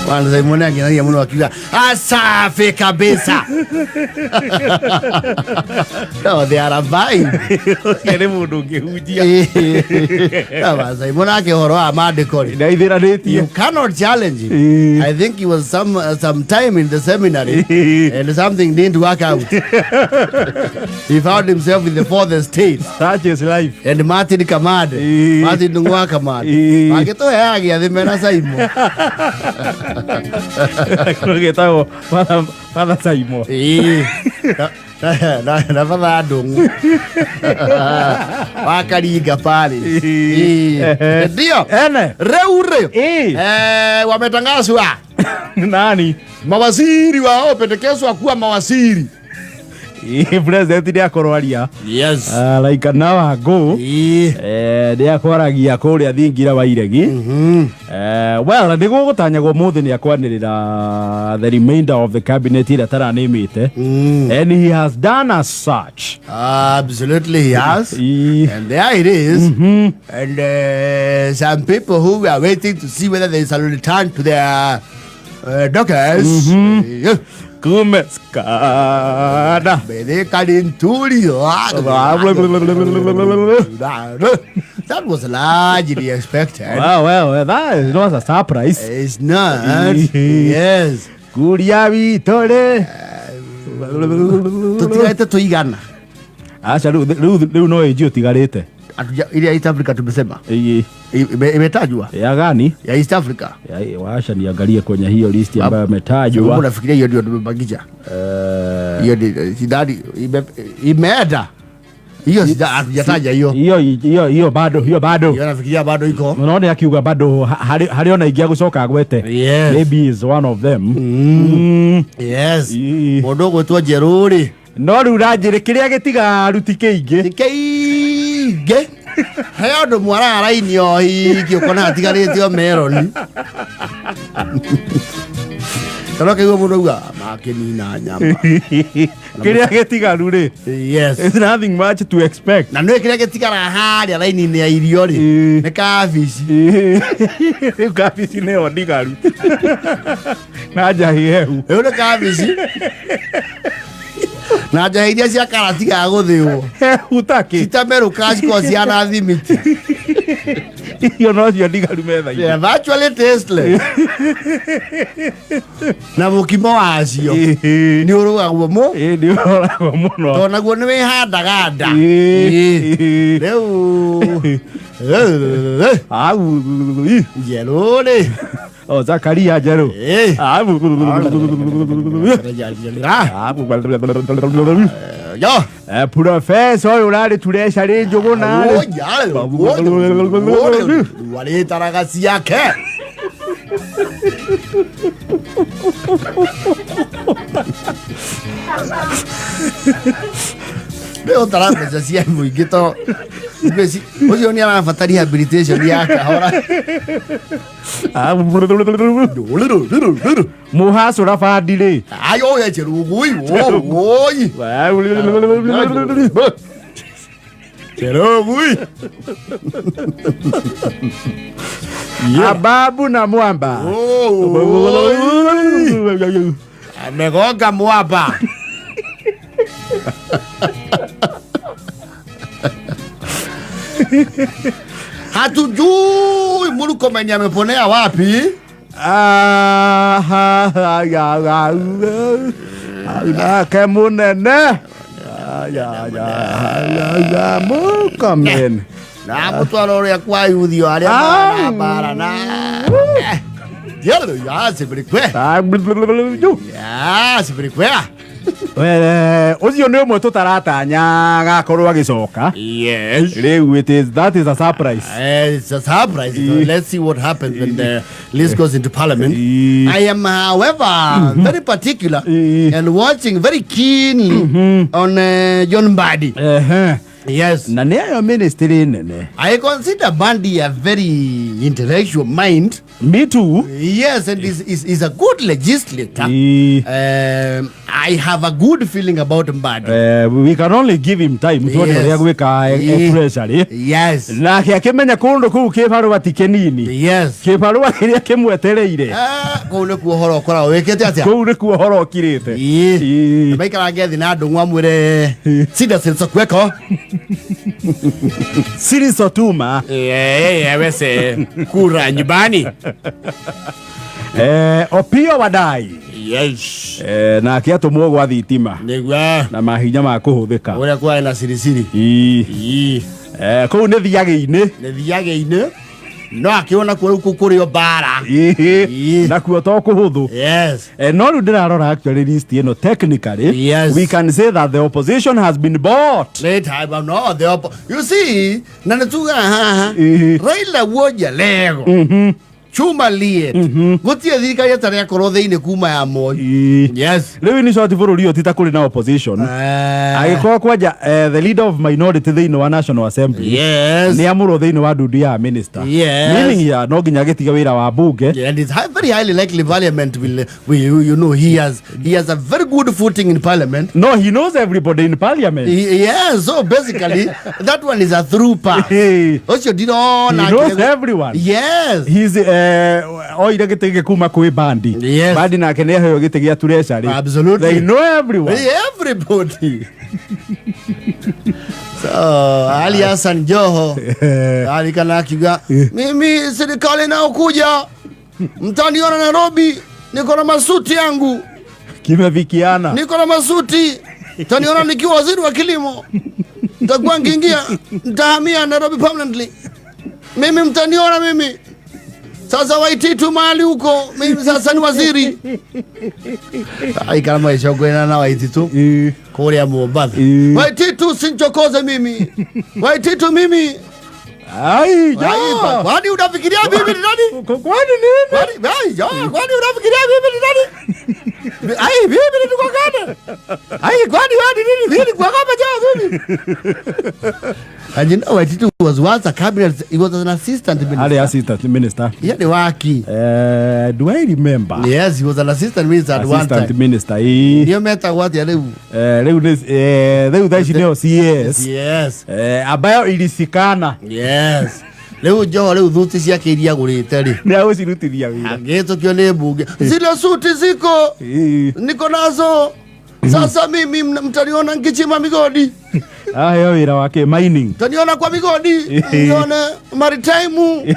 Wana Simon anginaria muno akiuga asafi kabisa. No, they are a vibe. Kene mundu ngihunjia. Wana Simon akihoro amadikori. Na ithiranetie. You cannot challenge him. I think he was some time in the seminary and something didn't work out. He found himself in the fourth estate. Such is life. And Martin Kamade. Martin Nungwa Kamade. Mageto yagi adimena Simon. Kugetago Father Simon. Na Father Adung. Wakariga pale. Ndio. Reu. Wametangazwa. Nani? Mawaziri wao pendekezwa kuwa mawaziri. President dia korwaria. Yes. Like an hour ago. Dia koragia kuria thingira wa iregi. Well, ndigo gutanyagwo muthe ni akwanirira the remainder of the cabinet ira taranimite. And he has done as such. Absolutely he has. And there it is. And some people who are waiting to see whether there is a return to their dockers. Kumeskada. Bede kadinturi. That was largely expected. Well, that is not a surprise. It's not. Yes. Kuriavi tole. Tutigaite tuigana. Acha leo no ejio tigarete. Ile East Africa tumesema. Imetajwa. Ya gani? Ya East Africa. Ya washa niangalie kwenye hiyo list ambayo imetajwa. Unafikiria hiyo ndio tumebangisha? Hiyo sidadi imeenda. Hiyo hatujataja hiyo. Hiyo bado. Hiyo nafikiria bado iko. Unaona akiuga bado haliona ingia gucoka gwete. Maybe is one of them. Yes. Modogo tu Jeruri. No rurajire kiria getiga rutike ingi. Tike. Hayo ndo mwara raini yo hiki ukona atigarite o Melon. Toroke go mudoga makeni na nyama. Kiria getiga ruri. Yes. It's nothing much to expect. Na no kiria getiga raharia raini ni ya irio ri. Ne kabici. Kabici ne odigaru. Na jahieu. Ne kabici. Na jahiria cia karati ga guthio. Utaki. Sitameru kazi kwa ziana thimiti. You know your digaru metha. Yeah, actually tasteless. Na mukimo wacio. Ni urugagwo mu? Ni urugagwo muno. To naguo ni wihandaga nda. Au. Jeruri. Oh, Zakaria Jeru. Yo. Professor urari turesha ri njugu na. Wale taragasi yake. Leo taragasi cia muingi to. Oyo ni arabatari rehabilitation ya kahora. Muhaso rafadire. Ayo ya Jerugui. Oi. Jerugui. Ababu na mwamba. Amegonga mwamba. Hatujui Murkomen ameponea wapi? Kemunene. Murkomen. Na mutwaro ya kwa yuthio aria bara na. Ya sibirikwe. Ya sibirikwe. Ucio ni umwe tutaratanya gakorwo agicoka. Yes. That is a surprise. It's a surprise. Let's see what happens when the list goes into parliament. I am, however, very particular and watching very keenly on John Mbadi. Yes. Na niyo ministry nene. I consider Mbadi a very intellectual mind. Me too. Yes, and is a good legislator. I have a good feeling about Mbadi. We can only give him time. Yes. Na akimenya kundu kuu kibaru atikenini. Yes. Kibaru kiria kimwetereire. Ko ne ku horo kora wekete atia. Ko ne ku horo kirite. Maikara ngethi na andu mwamwire citizen kweko. Siri sotuma. Wese kura nyumbani. Opio wadai. Yes. Na kiatu mwogo wa thitima. Nigwa. Na mahinya ma kuhuthika. Ura kwa na siri. Ko ne thiage-ini. Ne thiage-ini. No akiona kurio bara. Na kuo to kuhuthu. Yes. No ru ndirarora actually list ino technically. Yes. We can say that the opposition has been bought. Later, but no, you see, nanatuga Raila woja lego. Chuma liet. Gutia thirikari atari akorwo thiini kuma ya Moi. Yes. Riu ni shoti bururi otita kuri na opposition. Agikora kwaja the leader of minority thiini wa National Assembly. Yes. Ni amuro thiini wa ndudu ya minister. Yes. Meaning ya no ginya gitiga wira wa bunge. And it's very highly likely parliament will you know he has a very good footing in parliament. No, he knows everybody in parliament. Yes, so basically that one is a through pass. Also did all. He knows everyone. Yes. He's oire gitege kuma kwi bandi. Yes. Bandi na kene heyo gitege treasury. Absolutely. They know everyone. Everybody. So Ali Hassan Joho alikana akiga mimi serikali inayokuja mtaniona Nairobi niko na masuti yangu kimevikiana, niko na masuti mtaniona nikiwa waziri wa kilimo, nitakuwa ngiingia nitahamia Nairobi permanently, mimi mtaniona mimi sasa Waititu mahali huko, mimi sasa ni waziri. Ai kama ishogwena na Waititu Korea Mombasa. Waititu sinchokoze mimi. Waititu mimi. Ai, kwani unafikiria mimi ni nani? Kwani nini? Kwani unafikiria mimi ni nani? Ai, mimi ni kwa gani? Ai, kwani nini? Mimi kwa kama jao mimi. And you know, Waititu was once a cabinet, he was an assistant minister. Ali assistant minister. Yeah, the waki. Do I remember? Yes, he was an assistant minister at one time. Assistant minister. You met what ya leo? Leo dashi leo CS. Yes. Abayo ilisikana. Yes. Leo Joho leo thuti cia kiria gurite ri. Ni au cirutiria wira. Ageto kio ni bunge. Zile suti ziko. Niko nazo. Sasa mimi mtaniona ngichima migodi. Yo wira wake mining. Mtaniona kwa migodi. Nione maritime.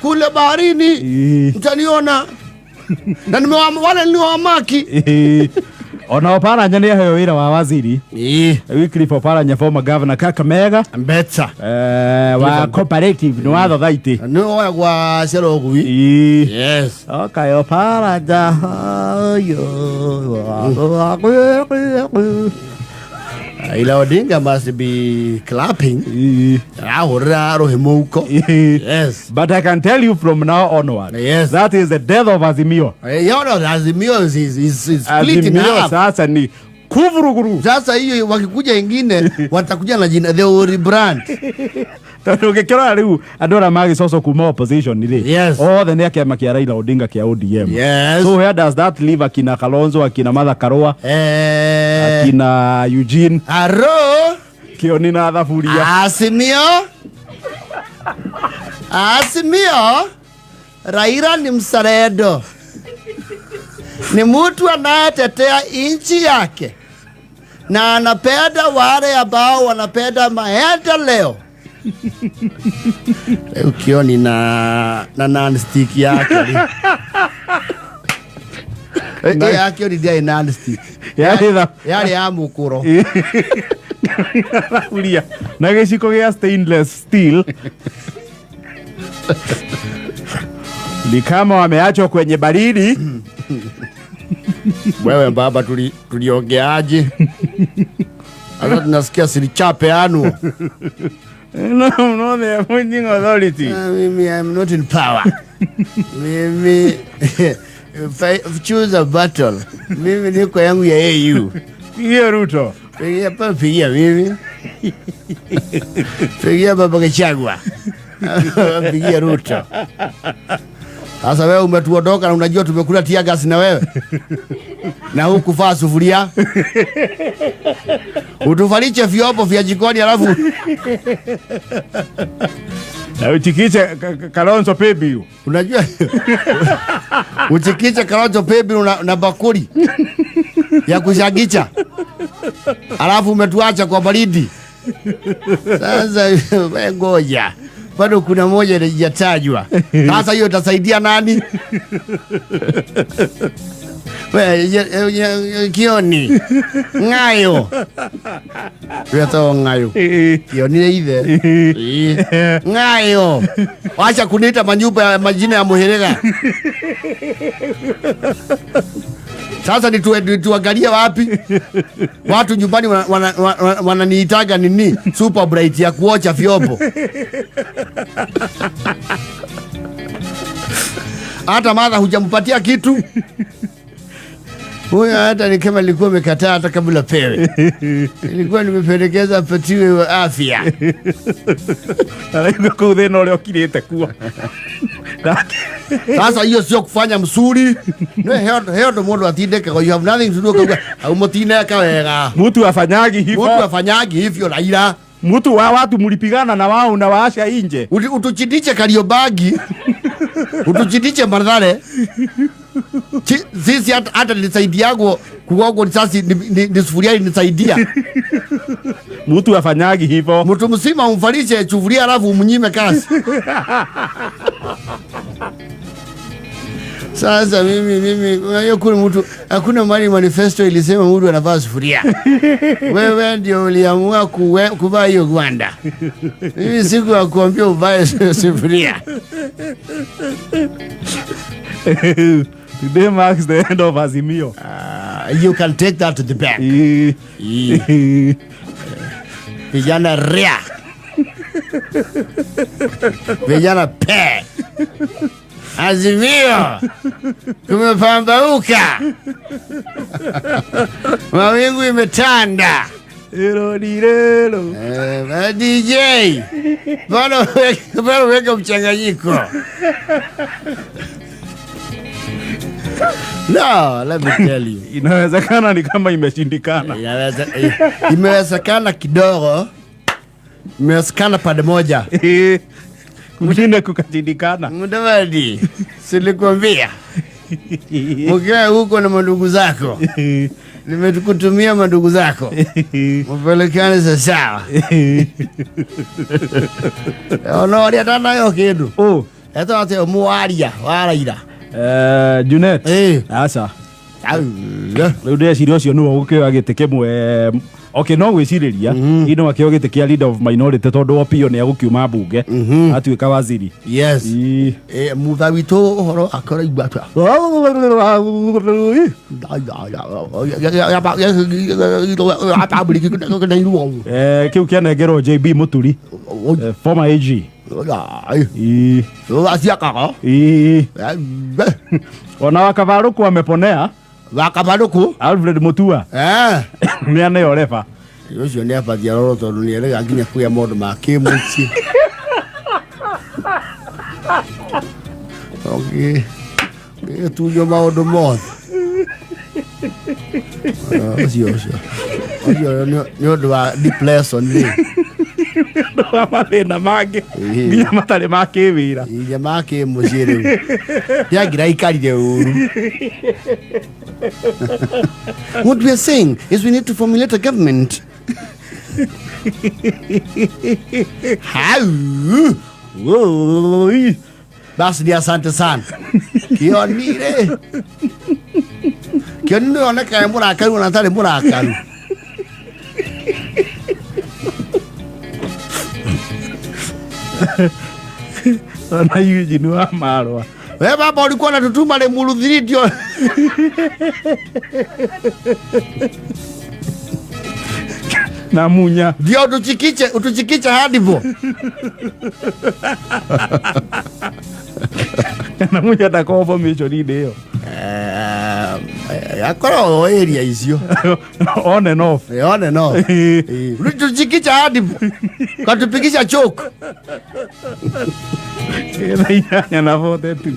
Kule baharini. Mtaniona. Na wale ni wamaki. Ona Oparanya ni heyo wira wa waziri. Wycliffe Oparanya former governor Kakamega. Mbetsa. Wa cooperative no watho thaiti. No wa cero gui. Yes. Okay, Oparanya. Raila Odinga must be clapping. Yes. But I can tell you from now onward. Yes. That is the death of Azimio. Azimio is split in half. Sasa ni kuvuruguru. Sasa hiyo wakikuja ingine watakuja na jina, they will rebrand. Tukikira riu andora magicoco kuma opposition ni yes. Othe ni akiama kia Raila Odinga kia ODM. Yes. So where does that leave akina Kalonzo, akina Martha Karua, akina Eugene Aro Kioni na Thafuria? Azimio Raila ni msaredo, ni mtu anayetetea nchi yake na anapenda wale ambao wanapenda maendeleo. Kioni na non-stick yake. Kioni dia non-stick. Yale ya mukuro. Thafuria na giciko gia stainless steel. Ni kama wameachwa kwenye baridi. Wewe baba tuliongeaje? Hata tunasikia silichape anu. No, they are appointing authority. Mimi, I'm not in power. Mimi, if I choose a battle, mimi niko yangu ya AU. Pigia Ruto. Pigia mimi. Pigia baba Gachagua. Pigia Ruto. Sasa wewe umetuondoka na unajua tumekula tear gas na wewe. Na huku faa sufuria. Utufaliche vyombo vya jikoni alafu Na uchikiche Kalonzo Paybill. Unajua uchikiche Kalonzo Paybill na bakuli ya kushagicha, alafu umetuacha kwa baridi. Sasa ngoja, bado kuna moja inajitajwa. Sasa hiyo itasaidia nani? Kioni Ngayo Weto Ngayo Kioni ile Ngayo, wacha kuniita manyumba majina ya muherega. Sasa nituangalia wapi? Watu nyumbani wananiitaga nini? Super bright ya kuocha vyombo. Hata madha hujampatia kitu. Huyo hata ni kama nilikuwa nimekataa hata kabla pewe. Nilikuwa nimependekeza apatiwe afya. Alaika kuthena ule okirete kuwa. Sasa hiyo sio kufanya msuri. No heo ndo modo atindeka, you have nothing to do kwa au motineka wega. Mtu afanyagi hivyo. Mtu afanyagi hivyo Raila. Mtu wa watu mulipigana na wao na waasha nje. Utuchidiche Kariobangi. Utuchidiche Mathare. Sisi hata nisaidiago kugogo risasi ni sufuria nisaidia. Mtu afanyagi hivyo. Mtu msima umfalishe sufuria alafu umnyime kazi. Sasa mimi hiyo kuna mtu, hakuna mali manifesto ilisema mtu anavaa sufuria. Wewe ndio uliamua kuvaa hiyo gwanda. Mimi siku ya kuambia uvae sufuria. Today marks the end of Azimio. You can take that to the bank. Vijana rea. Vijana pe. Azimio tumepambauka. Mawingu imetanda. Ironirelo. DJ bado weka mchanganyiko. No, let me tell you. Inawezekana ni kama imeshindikana. Imewezekana kidogo. Imewezekana pande moja. Mwingine kukashindikana. Mudavadi, silikwambia. Ukiwa huko na mandugu zako. Nimetukutumia mandugu zako. Mpelekane sawa. Ono wali atana yo kidu. Oh, eto ate muaria wa Raila. Junet. Asa. Leo cirio cio no gukiwa gite kimwe. Okay, no gwiciriria ino akio gite kia leader of minority tondu Opio ni agukiuma mbunge atuika waziri. Yes. Mutha witu horo akora igwatwa. Kiu kia negero JB Muturi. Former AG. Asiaka. Ona Wakabaruku ameponea. Wakabaruku Alfred Mutua. Ni anayo refa. Yocio ni apatia roro tondu ni erega nginya kuya maundu ma kimuci. Okay. Tuyo maundu mothe. Ocio ni undu wa deep lesson ni. Ndo mathina mangi nginya matari ma kiwira. Nginya ma kimuci riu. Yagira ikarire uru. What we are saying is we need to formulate a government. How? Basi ni asante sana. Kionire. Kionire oneka murakaru na tare murakaru. Ona yuji ni wa marwa. Wewe baba ulikuwa unatutuma le muludhirio. Na munya. Ndio utuchikiche hadi vo. Na munya takovo micho ni deo. Akora area icio. On and off. On and off. Utuchikiche hadi vo. Katupikisha choke. Ina na vote tu.